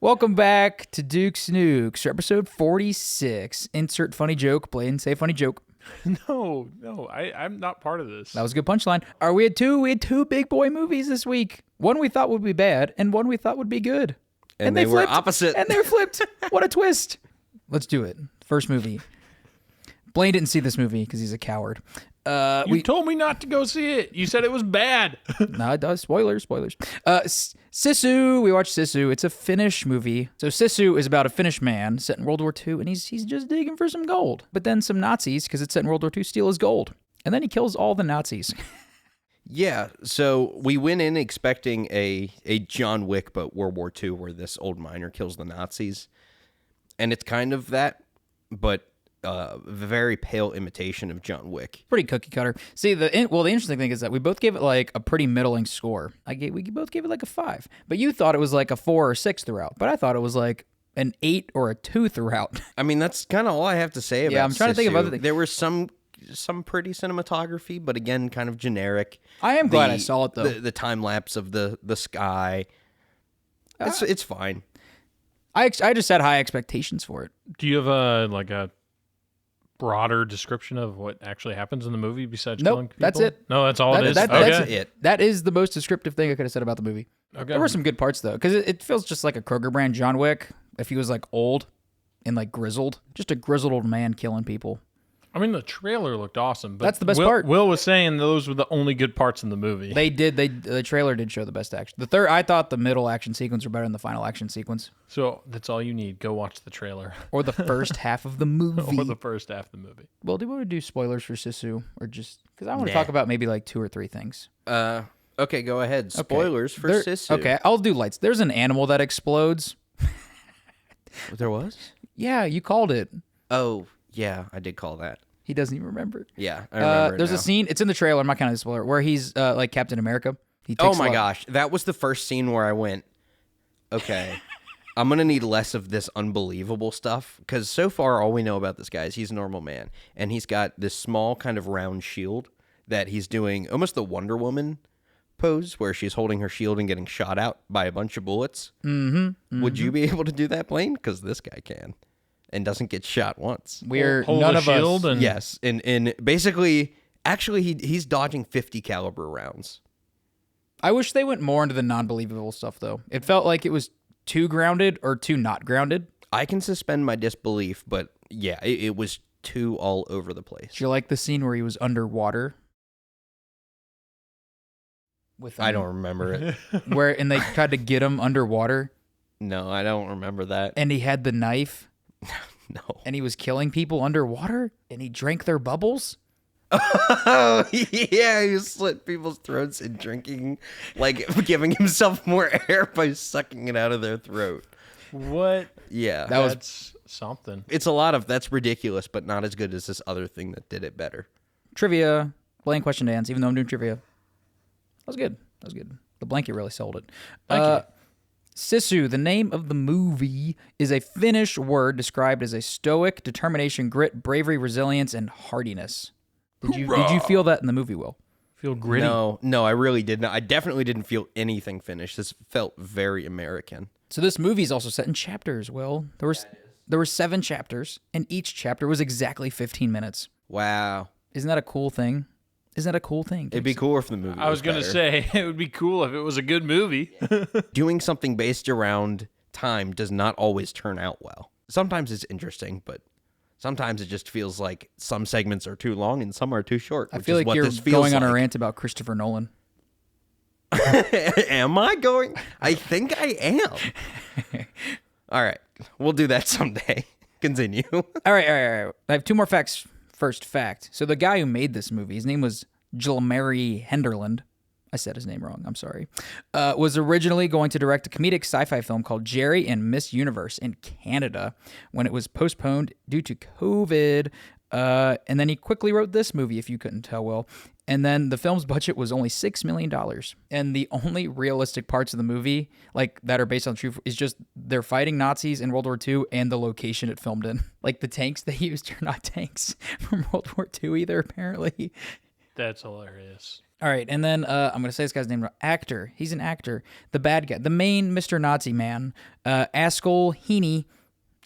Welcome back to Duke's Nukes, episode 46. Insert funny joke. Blaine, say funny joke. No, I'm not part of this. That was a good punchline. We had two big boy movies this week. One we thought would be bad, and one we thought would be good. And they were opposite. And they're flipped. What a twist. Let's do it. First movie. Blaine didn't see this movie because he's a coward. You told me not to go see it. You said it was bad. No, it does. Spoilers. Sisu. We watched Sisu. It's a Finnish movie. So Sisu is about a Finnish man set in World War II, and he's just digging for some gold. But then some Nazis, because it's set in World War II, steal his gold. And then he kills all the Nazis. Yeah, so we went in expecting a John Wick, but World War II, where this old miner kills the Nazis. And it's kind of that, but a very pale imitation of John Wick. Pretty cookie cutter. See, the interesting thing is that we both gave it like a pretty middling score. We both gave it like a 5. But you thought it was like a 4 or 6 throughout. But I thought it was like an 8 or a 2 throughout. I mean, that's kind of all I have to say about I'm trying to think of other things. There were some pretty cinematography, but again, kind of generic. I am glad I saw it, though. The time lapse of the sky. It's fine. I just had high expectations for it. Do you have a broader description of what actually happens in the movie besides killing people? That's it. No, that's all it is. That's it. That is the most descriptive thing I could have said about the movie. Okay. There were some good parts, though, because it feels just like a Kroger brand John Wick if he was like old and like grizzled. Just a grizzled old man killing people. I mean, the trailer looked awesome. But that's the best part. Will was saying those were the only good parts in the movie. The trailer did show the best action. I thought the middle action sequence were better than the final action sequence. So that's all you need. Go watch the trailer. Or the first half of the movie. Or the first half of the movie. Well, do you want to do spoilers for Sisu? Or just... Because I want to talk about maybe like 2 or 3 things. Okay, go ahead. Spoilers for Sisu. Okay, I'll do lights. There's an animal that explodes. There was? Yeah, you called it. Oh, yeah, I did call that. He doesn't even remember. Yeah, I remember. There's a scene. It's in the trailer. I'm not counting the spoiler. Where he's like Captain America. Oh my gosh, that was the first scene where I went, okay, I'm gonna need less of this unbelievable stuff, because so far all we know about this guy is he's a normal man, and he's got this small kind of round shield that he's doing almost the Wonder Woman pose, where she's holding her shield and getting shot out by a bunch of bullets. Mm-hmm. Would you be able to do that, Blaine? Because this guy can. And doesn't get shot once. Hold none of shield us. Yes, and basically, actually, he's dodging 50 caliber rounds. I wish they went more into the non-believable stuff, though. It felt like it was too grounded or too not grounded. I can suspend my disbelief, but yeah, it was too all over the place. Did you like the scene where he was underwater? I don't remember it. And they tried to get him underwater. No, I don't remember that. And he had the knife. No. And he was killing people underwater, and he drank their bubbles. Oh, yeah, he slit people's throats and drinking, like giving himself more air by sucking it out of their throat. What? Yeah. That's something. It's a lot of, that's ridiculous, but not as good as this other thing that did it better. Trivia, Blaine question to dance, even though I'm doing trivia. That was good. The blanket really sold it. Thank you. Sisu, the name of the movie, is a Finnish word described as a stoic determination, grit, bravery, resilience, and hardiness. Did you feel that in the movie, Will? Feel gritty? No, I really didn't. I definitely didn't feel anything Finnish. This felt very American. So this movie is also set in chapters, Will. There were 7 chapters, and each chapter was exactly 15 minutes. Wow. Isn't that a cool thing? It'd be cooler if the movie was I was going to say, it would be cool if it was a good movie. Doing something based around time does not always turn out well. Sometimes it's interesting, but sometimes it just feels like some segments are too long and some are too short. I feel like you're going on a rant about Christopher Nolan. Am I going? I think I am. All right. We'll do that someday. Continue. All right. I have 2 more facts. First fact. So the guy who made this movie, his name was Jalmari Henderland. I said his name wrong. I'm sorry. Was originally going to direct a comedic sci-fi film called Jerry and Miss Universe in Canada when it was postponed due to COVID. And then he quickly wrote this movie, if you couldn't tell, Will. And then the film's budget was only $6 million. And the only realistic parts of the movie, like that are based on truth, is just they're fighting Nazis in World War II and the location it filmed in. Like the tanks they used are not tanks from World War II either, apparently. That's hilarious. All right, and then I'm going to say this guy's name. Actor. He's an actor. The bad guy. The main Mr. Nazi man. Askell Heaney.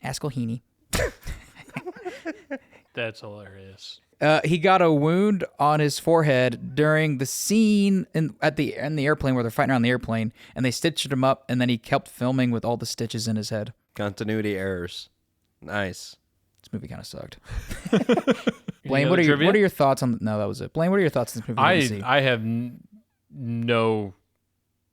Askell Heaney. That's hilarious. He got a wound on his forehead during the scene in the airplane where they're fighting around the airplane, and they stitched him up, and then he kept filming with all the stitches in his head. Continuity errors. Nice. This movie kind of sucked. Blaine, what are your thoughts on? No, that was it. Blaine, what are your thoughts on this movie? I have no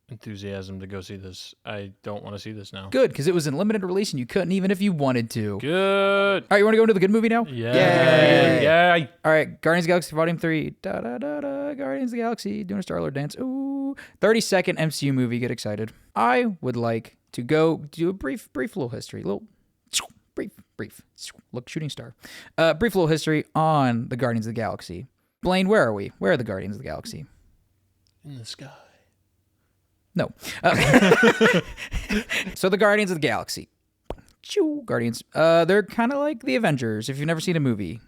enthusiasm to go see this. I don't want to see this now. Good, because it was in limited release and you couldn't even if you wanted to. Good. All right, you want to go into the good movie now? Yeah. All right, Guardians of the Galaxy Volume 3. Da-da-da-da, Guardians of the Galaxy, doing a Star-Lord dance. Ooh. 30-second MCU movie, get excited. I would like to go do a brief little history. Brief. Look, shooting star. Brief little history on the Guardians of the Galaxy. Blaine, where are we? Where are the Guardians of the Galaxy? In the sky. No. So the Guardians of the Galaxy. Guardians. They're kind of like the Avengers, if you've never seen a movie.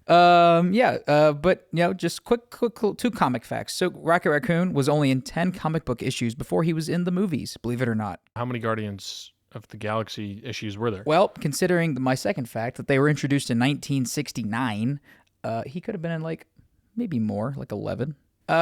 But just quick 2 comic facts. So Rocket Raccoon was only in 10 comic book issues before he was in the movies, believe it or not. How many Guardians of the Galaxy issues were there? Well, considering my second fact that they were introduced in 1969, he could have been in maybe more, 11.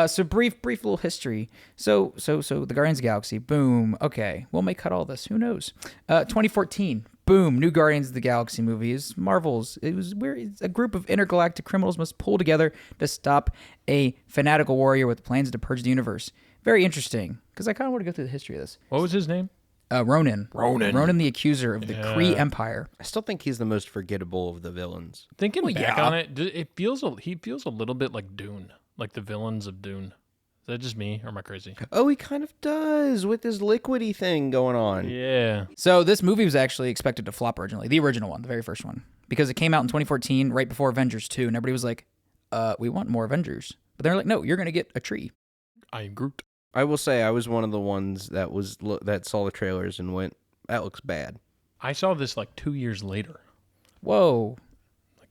So brief little history. So the Guardians of the Galaxy, boom. Okay, we'll make cut all this. Who knows? 2014, boom. New Guardians of the Galaxy movie is Marvel's. It was where a group of intergalactic criminals must pull together to stop a fanatical warrior with plans to purge the universe. Very interesting, because I kind of want to go through the history of this. What was his name? Ronan, the accuser of the Kree Empire. I still think he's the most forgettable of the villains. Thinking back on it, he feels a little bit like Dune, like the villains of Dune. Is that just me, or am I crazy? Oh, he kind of does with this liquidy thing going on. Yeah. So this movie was actually expected to flop originally, the original one, the very first one, because it came out in 2014, right before Avengers 2, and everybody was like, we want more Avengers. But they're like, no, you're going to get a tree. I am Groot. I will say I was one of the ones that saw the trailers and went, that looks bad. I saw this 2 years later. Whoa.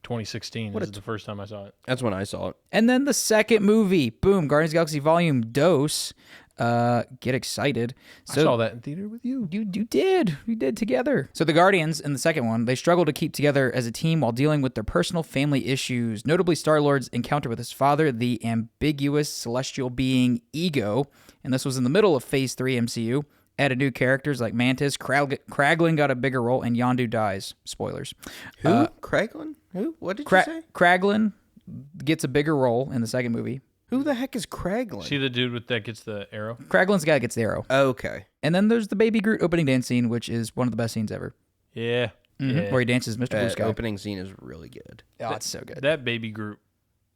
2016 is the first time I saw it. That's when I saw it. And then the second movie, boom, Guardians of the Galaxy Volume Dose. Get excited. So, I saw that in theater with you. You did. We did together. So the Guardians in the second one, they struggle to keep together as a team while dealing with their personal family issues. Notably, Star-Lord's encounter with his father, the ambiguous celestial being Ego. And this was in the middle of Phase 3 MCU. Added new characters like Mantis, Kraglin got a bigger role, and Yondu dies. Spoilers. Who? Kraglin? Who? What did you say? Kraglin gets a bigger role in the second movie. Who the heck is Kraglin? See the dude that gets the arrow? Kraglin's the guy that gets the arrow. Okay. And then there's the Baby Groot opening dance scene, which is one of the best scenes ever. Yeah. Yeah. Where he dances Mr. Blue Sky. The opening scene is really good. Oh, it's so good. That Baby Groot,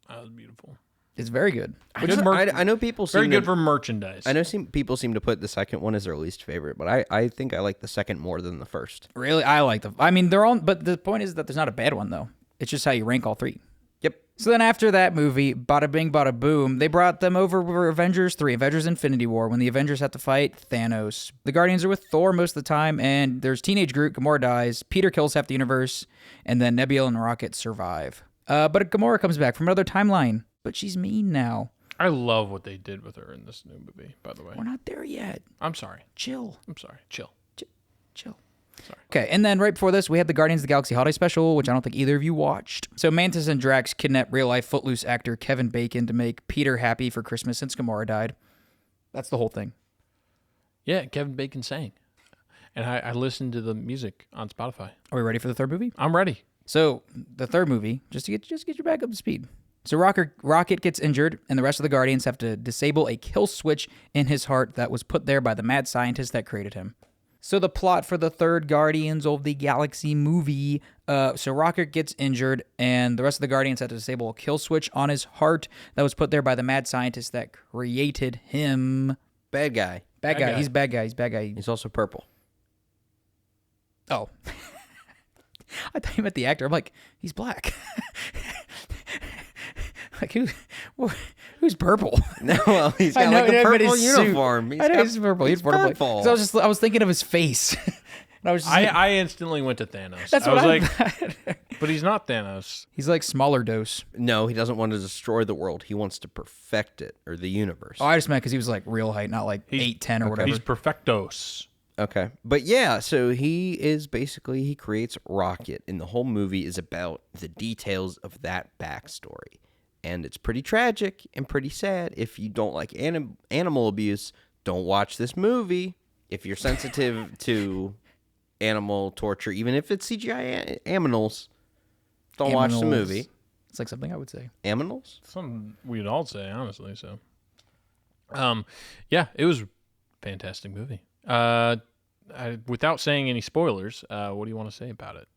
that was beautiful. It's very good. I know people seem very good for merchandise. I know people seem to put the second one as their least favorite, but I think I like the second more than the first. Really? I like them. I mean, they're all, but the point is that there's not a bad one, though. It's just how you rank all 3. Yep. So then after that movie, bada bing, bada boom, they brought them over for Avengers 3, Avengers Infinity War, when the Avengers have to fight Thanos. The Guardians are with Thor most of the time, and there's teenage Groot, Gamora dies, Peter kills half the universe, and then Nebula and Rocket survive. But Gamora comes back from another timeline, but she's mean now. I love what they did with her in this new movie, by the way. We're not there yet. I'm sorry. Chill. I'm sorry. Chill. Chill. Sorry. Okay, and then right before this, we had the Guardians of the Galaxy Holiday Special, which I don't think either of you watched. So Mantis and Drax kidnap real-life Footloose actor Kevin Bacon to make Peter happy for Christmas since Gamora died. That's the whole thing. Yeah, Kevin Bacon sang. And I listened to the music on Spotify. Are we ready for the third movie? I'm ready. So the third movie, just to get you back up to speed. So Rocket gets injured, and the rest of the Guardians have to disable a kill switch in his heart that was put there by the mad scientist that created him. So the plot for the third Guardians of the Galaxy movie, so Rocket gets injured, and the rest of the Guardians have to disable a kill switch on his heart that was put there by the mad scientist that created him. Bad guy. Bad guy. He's bad guy. He's also purple. Oh. I thought you meant the actor. I'm like, he's black. Like, who's purple? No, well, he's got like a purple uniform. He's purple. He's purple. So I was thinking of his face. And I was just I instantly went to Thanos. That's I what was thought. But he's not Thanos. He's like smaller dose. No, he doesn't want to destroy the world. He wants to perfect it, or the universe. Oh, I just meant because he was like real height, not like 8'10" or whatever. He's perfectos. Okay. But yeah, so he creates Rocket, and the whole movie is about the details of that backstory. And it's pretty tragic and pretty sad. If you don't like animal abuse, don't watch this movie. If you're sensitive to animal torture, even if it's CGI aminals, don't watch the movie. It's like something I would say. Aminals? Something we'd all say, honestly. So, yeah, it was a fantastic movie. Without saying any spoilers, what do you want to say about it?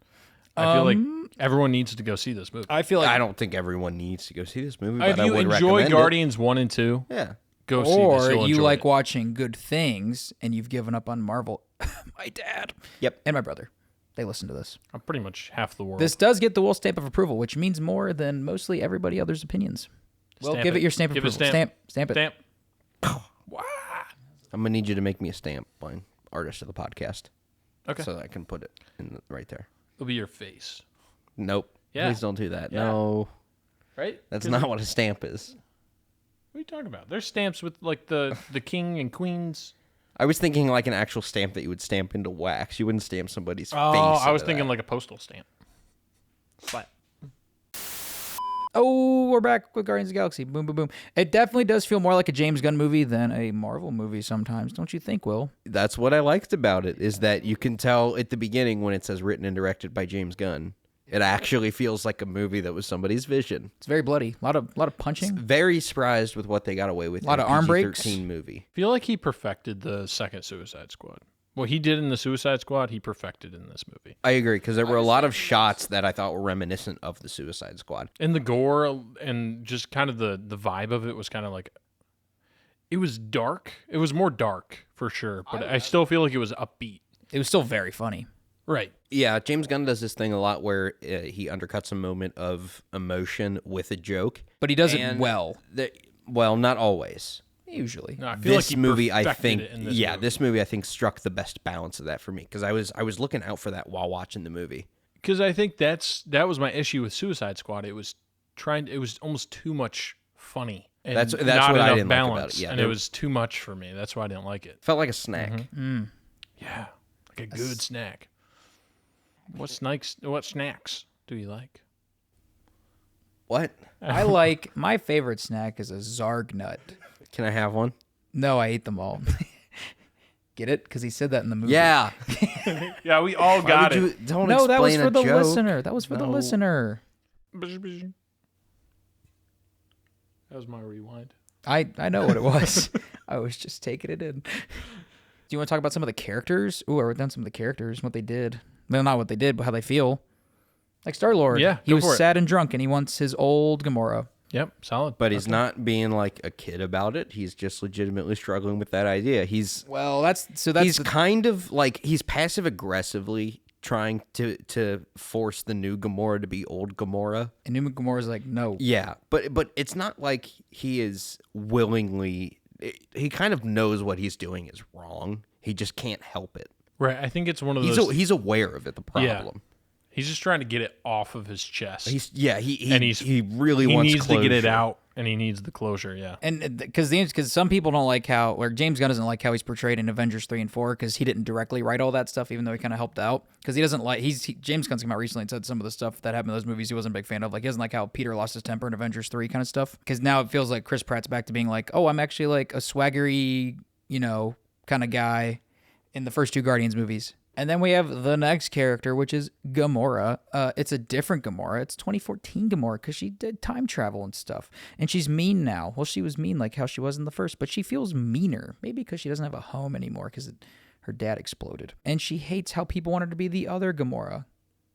I feel like everyone needs to go see this movie. I feel like I don't think everyone needs to go see this movie, but If I you would enjoy recommend Guardians 1 and 2, Yeah. go see this. or You'll you enjoy like it. watching good things and you've given up on Marvel. My dad. Yep. And my brother. They listen to this. I'm pretty much half the world. This does get the Wolf stamp of approval, which means more than mostly everybody else's opinions. Well, Stamp give it it. your stamp of Give it approval. stamp. Stamp it. Stamp. I'm going to need you to make me a stamp line, artist of the podcast. Okay. So that I can put it right there. It'll be your face. Nope. Yeah. Please don't do that. Yeah. No. Right? That's not what a stamp is. What are you talking about? There's stamps with like the king and queens. I was thinking like an actual stamp that you would stamp into wax. You wouldn't stamp somebody's face. I was into thinking that. like a postal stamp. Slap. Oh, we're back with Guardians of the Galaxy. Boom, boom, boom. It definitely does feel more like a James Gunn movie than a Marvel movie sometimes, don't you think, Will? That's what I liked about it, is that you can tell at the beginning when it says written and directed by James Gunn. It actually feels like a movie that was somebody's vision. It's very bloody. A lot of punching. Very surprised with what they got away with. A lot in of arm PG-13 breaks. movie. I feel like he perfected the second Suicide Squad. What he did in the Suicide Squad, he perfected in this movie. I agree, because there were a lot of shots that I thought were reminiscent of the Suicide Squad. And the gore and just kind of the vibe of it was kind of like, it was dark. It was more dark for sure, but I still feel like it was upbeat. It was still very funny. Right. Yeah, James Gunn does this thing a lot where he undercuts a moment of emotion with a joke. But he does it And well, well, not always. usually. No, I feel like This he movie, I perfected think, it in this yeah, movie. this movie, I think, struck the best balance of that for me, because I was looking out for that while watching the movie. Because I think that was my issue with Suicide Squad. It was almost too much funny. And That's not what I enough didn't like about balance, it. Yeah, and there- it was too much for me. That's why I didn't like it. Felt like a snack. Mm-hmm. Yeah, like a good snack. What snacks do you like? What? I like, my favorite snack is a Zarg nut. Can I have one? No, I ate them all. Get it? Because he said that in the movie. Yeah. Yeah, we all Why got would it. you- don't No, that was explain for a the joke. listener. That was for the No. listener. That was my rewind. I know what it was. I was just taking it in. Do you want to talk about some of the characters? Ooh, I wrote down some of the characters, what they did. Well, not what they did, but how they feel. Like Star-Lord. Yeah, he go was for it. sad and drunk, and he wants his old Gamora. Yep, solid. But he's not being like a kid about it. He's just legitimately struggling with that idea. He's That's kind of like, he's passive aggressively trying to force the new Gamora to be old Gamora. and New Gamora's like, no. Yeah, but it's not like he is willingly. He kind of knows what he's doing is wrong. He just can't help it. Right, I think it's one of those. He's aware of it. The problem. He's just trying to get it off of his chest. He really he wants needs to get it closure. out, and he needs the closure. Yeah. And because some people don't like how, or James Gunn doesn't like how he's portrayed in Avengers 3 and 4 because he didn't directly write all that stuff, even though he kind of helped out. Because he doesn't like, James Gunn's come out recently and said some of the stuff that happened in those movies he wasn't a big fan of. Like, he doesn't like how Peter lost his temper in Avengers 3 kind of stuff. Because now it feels like Chris Pratt's back to being like, oh, I'm actually like a swaggery, kind of guy in the first two Guardians movies. And then we have the next character, which is Gamora. It's a different Gamora. It's 2014 Gamora because she did time travel and stuff. And she's mean now. Well, she was mean like how she was in the first, but she feels meaner. Maybe because she doesn't have a home anymore because her dad exploded. And she hates how people want her to be the other Gamora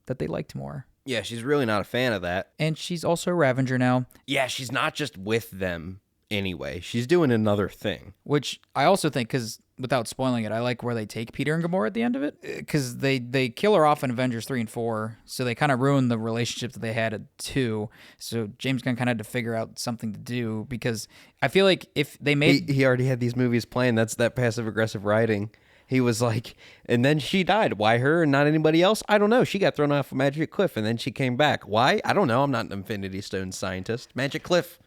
that they liked more. Yeah, she's really not a fan of that. And she's also a Ravager now, Yeah, she's not just with them anyway. She's doing another thing. which I also think, because without spoiling it, I like where they take Peter and Gamora at the end of it, because they kill her off in Avengers 3 and 4, so they kind of ruin the relationship that they had at 2. So James Gunn kind of had to figure out something to do, because I feel like if they made... He already had these movies playing. That's that passive aggressive writing. He was like, and then she died. Why her and not anybody else? I don't know. She got thrown off a magic cliff, and then she came back. Why? I don't know. I'm not an Infinity Stone scientist. Magic cliff.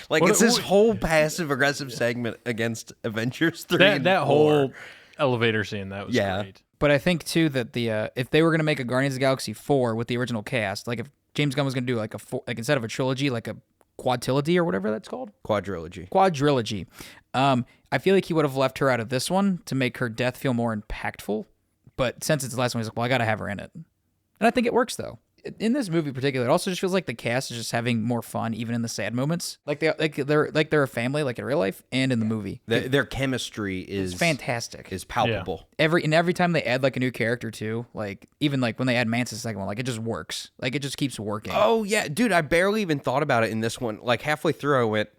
Like, it's this whole passive-aggressive segment against Avengers 3 and 4. That whole elevator scene, that was great. But I think, too, that if they were going to make a Guardians of the Galaxy 4 with the original cast, like if James Gunn was going to do like instead of a trilogy, like a quadrilogy or whatever that's called? Quadrilogy. I feel like he would have left her out of this one to make her death feel more impactful. But since it's the last one, he's like, well, I got to have her in it. And I think it works, though. In this movie in particular, it also just feels like the cast is just having more fun, even in the sad moments. They're a family, like in real life and in the movie. Their chemistry is fantastic. Is palpable. Yeah. Every time they add like a new character too, like even like when they add Mantis the second one, like it just works. Like it just keeps working. Oh yeah, dude, I barely even thought about it in this one. Like halfway through, I went,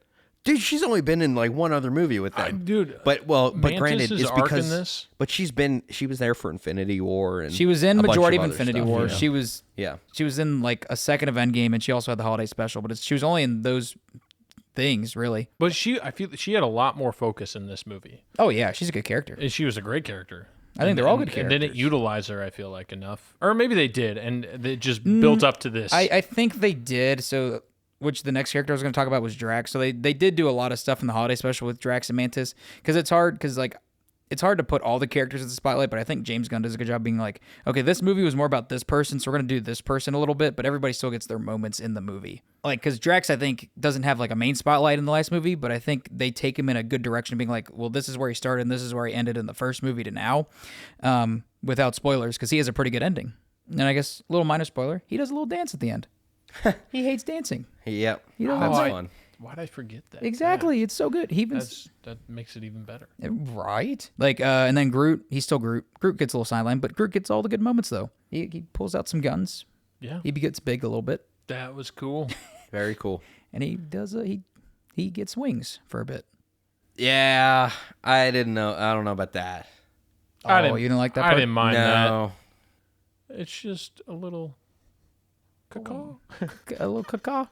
dude, she's only been in like one other movie with them. But granted, it's because but she was there for Infinity War and she was in majority of Infinity War. Yeah. She was in like a second of Endgame, and she also had the holiday special. But she was only in those things really. But I feel that she had a lot more focus in this movie. Oh yeah, she's a good character. And she was a great character. I think they're all good characters. And didn't utilize her, I feel like, enough. Or maybe they did, and they just built up to this. I think they did. So. Which the next character I was going to talk about was Drax. So they did do a lot of stuff in the holiday special with Drax and Mantis because it's hard to put all the characters in the spotlight, but I think James Gunn does a good job being like, okay, this movie was more about this person, so we're going to do this person a little bit, but everybody still gets their moments in the movie. Like, because Drax, I think, doesn't have like a main spotlight in the last movie, but I think they take him in a good direction, being like, well, this is where he started and this is where he ended in the first movie to now, without spoilers, because he has a pretty good ending. And I guess, a little minor spoiler, he does a little dance at the end. He hates dancing. Yep. That's fun. Why'd I forget that? Exactly. Yeah. It's so good. That makes it even better. Right. Like, and then Groot, he's still Groot. Groot gets a little sideline, but Groot gets all the good moments, though. He pulls out some guns. Yeah. He gets big a little bit. That was cool. Very cool. And he does, he gets wings for a bit. Yeah. I didn't know. I don't know about that. You didn't like that part? I didn't mind that. It's just a little... Caca. A little caca.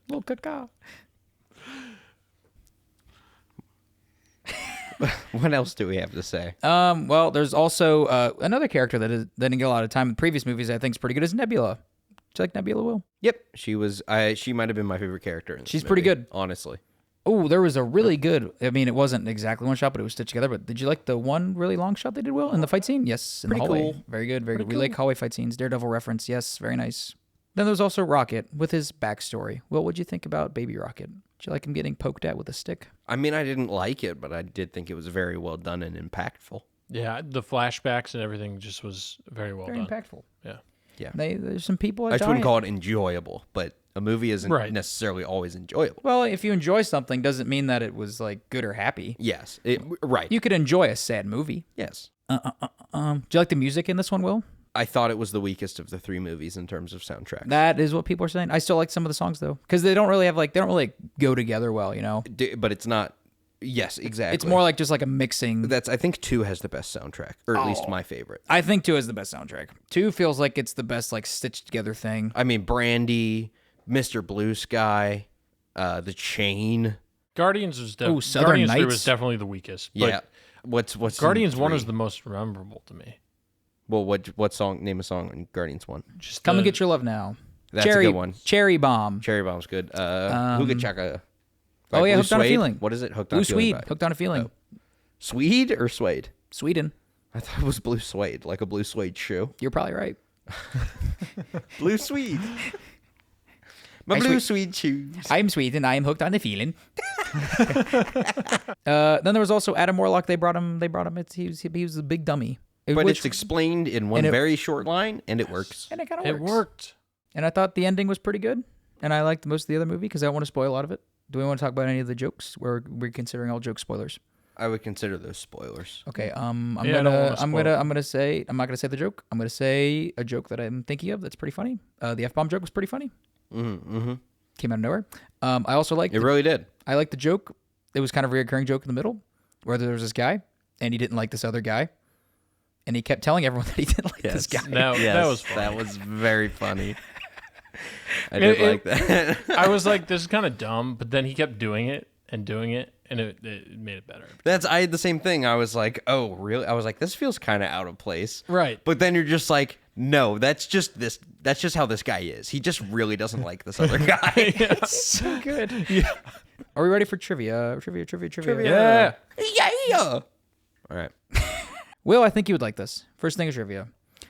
Little caca. What else do we have to say? Well, there's also another character that didn't get a lot of time in previous movies. I think is pretty good. Is Nebula. Do you like Nebula, Will? Yep, she might have been my favorite character in this movie, pretty good, honestly. Oh, there was a really good. I mean, it wasn't exactly one shot, but it was stitched together. But did you like the one really long shot they did, Will, in the fight scene? Yes, in the hallway. Cool. Very good, very good. We like hallway fight scenes. Daredevil reference. Yes, very nice. Then there was also Rocket with his backstory. Will, what'd you think about Baby Rocket? Did you like him getting poked at with a stick? I mean, I didn't like it, but I did think it was very well done and impactful. Yeah, the flashbacks and everything just was very well done. Very impactful. Yeah. Yeah. There's some people. I just wouldn't call it enjoyable, but a movie isn't necessarily always enjoyable. Well, if you enjoy something, doesn't mean that it was like good or happy. Yes, right. You could enjoy a sad movie. Yes. Do you like the music in this one, Will? I thought it was the weakest of the three movies in terms of soundtrack. That is what people are saying. I still like some of the songs though, because they don't really go together well, you know. But it's not. Yes, exactly. It's more like just like a mixing. I think 2 has the best soundtrack, or at least my favorite. I think 2 has the best soundtrack. 2 feels like it's the best like stitched together thing. I mean, Brandy, Mr. Blue Sky, The Chain. Guardians was Southern Guardians Nights 3 was definitely the weakest. But yeah. What's Guardians 1 is the most memorable to me. Well, what song? Name a song on Guardians 1. Just Come and Get Your Love Now. That's a good one. Cherry Bomb. Cherry Bomb's good. Hookah Chaka. Oh yeah, Hooked on a Feeling. What is it? Hooked Blue on a Feeling. Swede. Hooked on a Feeling. Oh. Swede or suede? Sweden. I thought it was blue suede, like a blue suede shoe. You're probably right. Blue Swede. My blue suede shoes. I'm Sweden. I am hooked on a feeling. Then there was also Adam Warlock. They brought him. He was a big dummy. But it's explained in one very short line, and it works. And it kind of works. It worked. And I thought the ending was pretty good. And I liked most of the other movie because I don't want to spoil a lot of it. Do we want to talk about any of the jokes? We're considering all joke spoilers. I would consider those spoilers. Okay. I'm not gonna say the joke. I'm gonna say a joke that I'm thinking of that's pretty funny. The F-bomb joke was pretty funny. Mm-hmm. Came out of nowhere. I also liked it. Really did. I liked the joke. It was kind of a recurring joke in the middle, where there was this guy and he didn't like this other guy, and he kept telling everyone that he didn't like this guy. That was funny. That was very funny. I did like that. I was like, this is kind of dumb, but then he kept doing it, and doing it, and it made it better. I had the same thing. I was like, oh, really? I was like, this feels kind of out of place. Right. But then you're just like, no, that's just how this guy is. He just really doesn't like this other guy. It's so good. Yeah. Are we ready for trivia? Trivia. Yeah. Yeah. All right. Will, I think you would like this. First thing is trivia.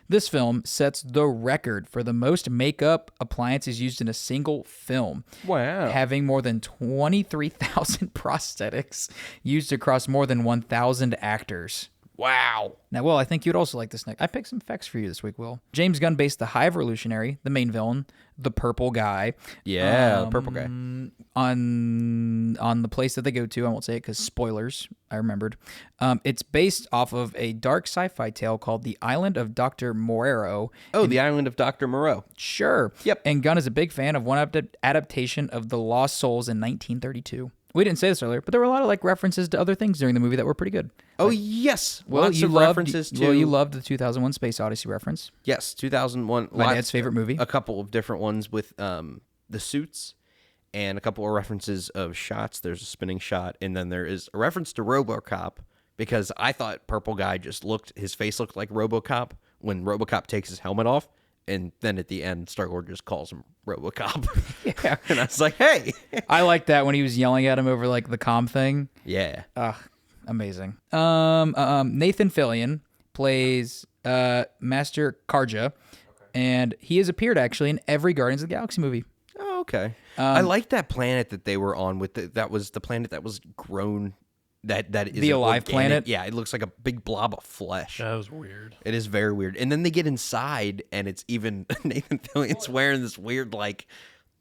This film sets the record for the most makeup appliances used in a single film. Wow. Having more than 23,000 prosthetics used across more than 1,000 actors. Wow. Now, Will, I think you'd also like this next. I picked some facts for you this week, Will. James Gunn based the Hive Revolutionary, the main villain, the purple guy. Yeah, the purple guy. On the place that they go to. I won't say it because spoilers, I remembered. It's based off of a dark sci-fi tale called The Island of Dr. Moreau. Oh, The Island of Dr. Moreau. Sure. Yep. And Gunn is a big fan of one adaptation of The Lost Souls in 1932. We didn't say this earlier, but there were a lot of references to other things during the movie that were pretty good. Oh, yes. Well, Lots of references to... Well, you loved the 2001 Space Odyssey reference. Yes, 2001. My dad's favorite movie. A couple of different ones with the suits and a couple of references of shots. There's a spinning shot, and then there is a reference to RoboCop because I thought Purple Guy his face looked like RoboCop when RoboCop takes his helmet off. And then at the end, Star-Lord just calls him RoboCop. Yeah. And I was like, hey. I like that when he was yelling at him over the comm thing. Yeah. Amazing. Nathan Fillion plays Master Karja, and he has appeared actually in every Guardians of the Galaxy movie. Oh, okay. I like that planet that they were on that was the planet that was grown. That is the alive organic. planet. Yeah, it looks like a big blob of flesh. That was weird. It is very weird. And then they get inside, and it's even Nathan Fillion's wearing this weird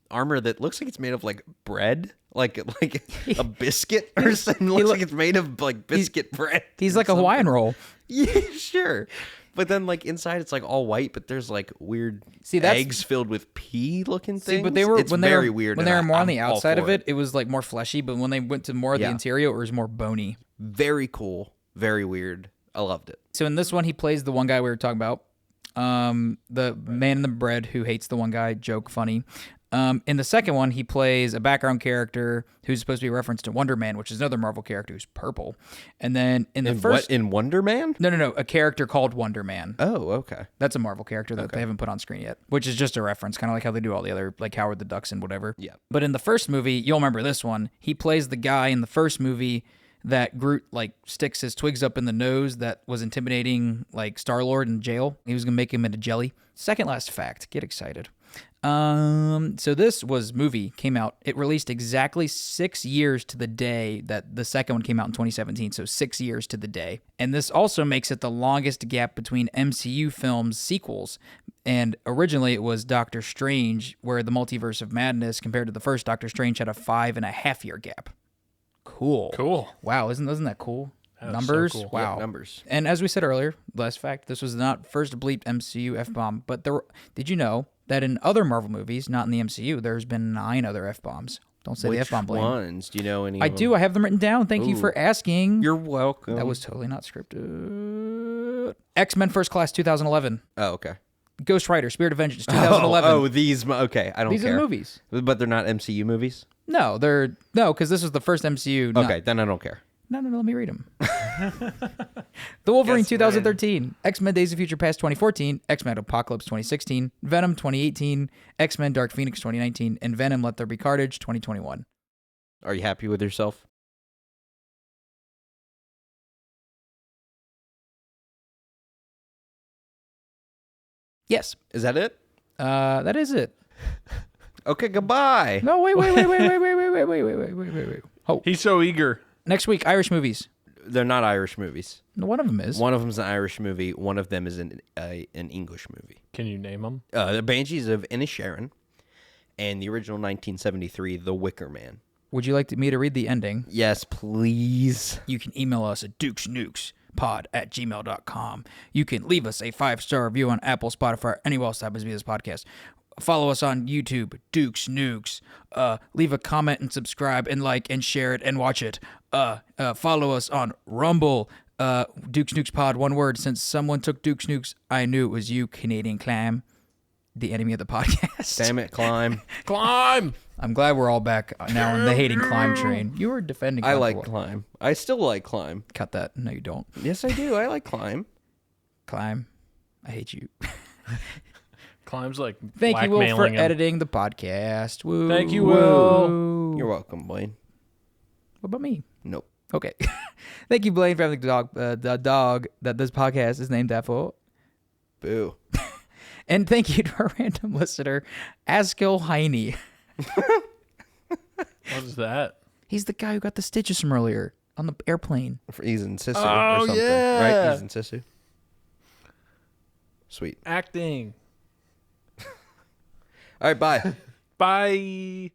armor that looks like it's made of bread, like a biscuit or something. It looks like it's made of biscuit bread. He's like a Hawaiian roll. Yeah, sure. But then inside it's all white, but there's weird eggs filled with pea looking things. See, but they were very weird. When they were more on the outside of it, it was more fleshy. But when they went to more of the interior, it was more bony. Very cool. Very weird. I loved it. So in this one, he plays the one guy we were talking about, the man in the bread who hates the one guy. Joke, funny. In the second one, he plays a background character who's supposed to be a reference to Wonder Man, which is another Marvel character who's purple. And then in Wonder Man? No, a character called Wonder Man. Oh, okay. That's a Marvel character that they haven't put on screen yet, which is just a reference, kind of like how they do all the other, Howard the Ducks and whatever. Yeah. But in the first movie, you'll remember this one. He plays the guy in the first movie that Groot sticks his twigs up in the nose that was intimidating Star-Lord in jail. He was gonna make him into jelly. Second last fact. Get excited. So this movie came out. It released exactly 6 years to the day that the second one came out in 2017. So 6 years to the day. And this also makes it the longest gap between MCU films sequels. And originally it was Doctor Strange, where the Multiverse of Madness compared to the first Doctor Strange had a 5.5-year gap. Cool. Wow. Isn't that cool? Numbers. So cool. Wow. Yeah, numbers. And as we said earlier, last fact, this was not first bleeped MCU F-bomb, but did you know that in other Marvel movies, not in the MCU, there's been 9 other F-bombs? Don't say the F-bomb blame. Which ones? Do you know any? I do. I have them written down. Thank you for asking. You're welcome. That was totally not scripted. X-Men First Class 2011. Oh, okay. Ghost Rider Spirit of Vengeance 2011. Oh, these. Okay, I don't care. These are the movies. But they're not MCU movies? No, because this was the first MCU. Okay, then I don't care. No, let me read them. The Wolverine 2013, X-Men Days of Future Past 2014, X-Men Apocalypse 2016, Venom 2018, X-Men Dark Phoenix 2019, and Venom Let There Be Carnage 2021. Are you happy with yourself? Yes. Is that it? That is it. Okay, goodbye. No, wait. Oh, He's so eager. next week, Irish movies. They're not Irish movies. One of them is. One of them's an Irish movie. One of them is an English movie. Can you name them? The Banshees of Inisherin and the original 1973, The Wicker Man. Would you like me to read the ending? Yes, please. You can email us at DukesNukesPod@gmail.com. You can leave us a 5-star review on Apple, Spotify, or anywhere else that happens to be this podcast. Follow us on YouTube, Dukes Nukes. Leave a comment and subscribe and like and share it and watch it. Follow us on Rumble, Dukes Nukes Pod, one word. Since someone took Dukes Nukes, I knew it was you, Canadian Clam, the enemy of the podcast. Damn it, climb. Climb! I'm glad we're all back now on the hating climb train. You were defending. I Climb like for a while. climb. I still like climb. Cut that. No, you don't. Yes, I do. I like climb. Climb. I hate you. Climb's like Thank you, Will, for blackmailing him. editing the podcast. Woo, Thank you, Will. woo. You're welcome, Blaine. What about me? Nope. Okay. Thank you, Blaine, for having the dog that this podcast is named after. Boo. And thank you to our random listener, Askill Heine. What is that? He's the guy who got the stitches from earlier on the airplane. He's in Sisu Oh, or something. yeah. Right? He's in Sisu. Sweet. Acting. All right, bye. Bye.